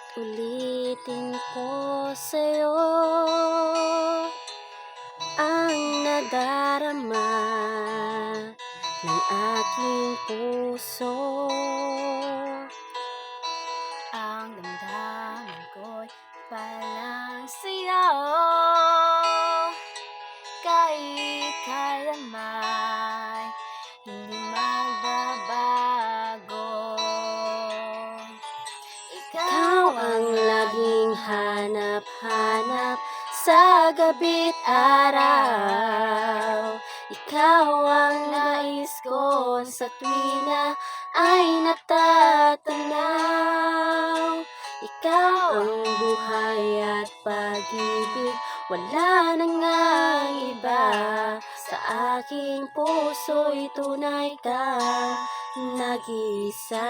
Uulit-ulitin ko sa'yo ang nadarama ng aking puso. Ang damdamin ko'y parang sa'yo, kahit kailanman hindi magbabago. Ikaw ang laging hanap-hanap sa gabi't araw. Ikaw ang nais ko sa tuwina ay natatanaw. Ikaw ang buhay at pag-ibig, wala na ngang iba. Sa aking puso'y tunay kang nag-iisa.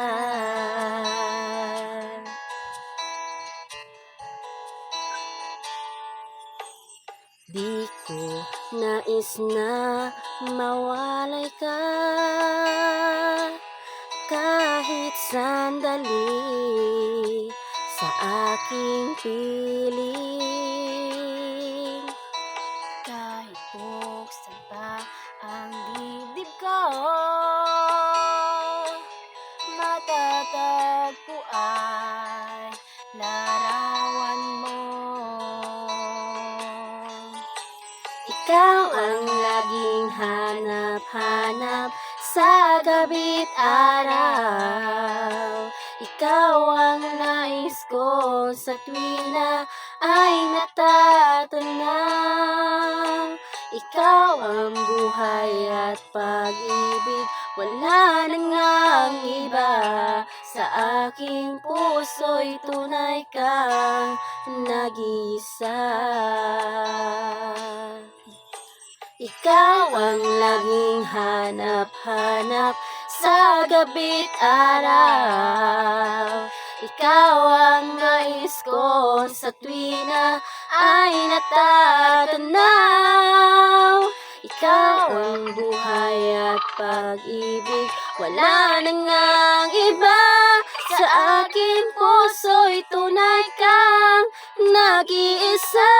Di ko nais na mawalay ka kahit sandali sa aking piling. Kahit buksan pa ang dibdib ko, matatagpuan larawan mo. Ikaw ang laging hanap-hanap sa gabi't araw. Ikaw ang nais ko sa tuwina ay natatanaw. Ikaw ang buhay at pag-ibig, wala na ngang iba. Sa aking puso'y tunay kang nag-iisa. Ikaw ang laging hanap-hanap sa gabi't araw. Ikaw ang nais ko sa tuwina ay natatanaw. Ikaw ang buhay at pag-ibig, wala na ngang iba. Sa aking puso'y tunay kang nag-iisa.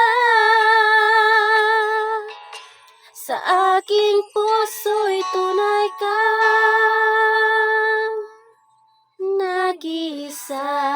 Sa aking puso'y tunay kang nag-iisa.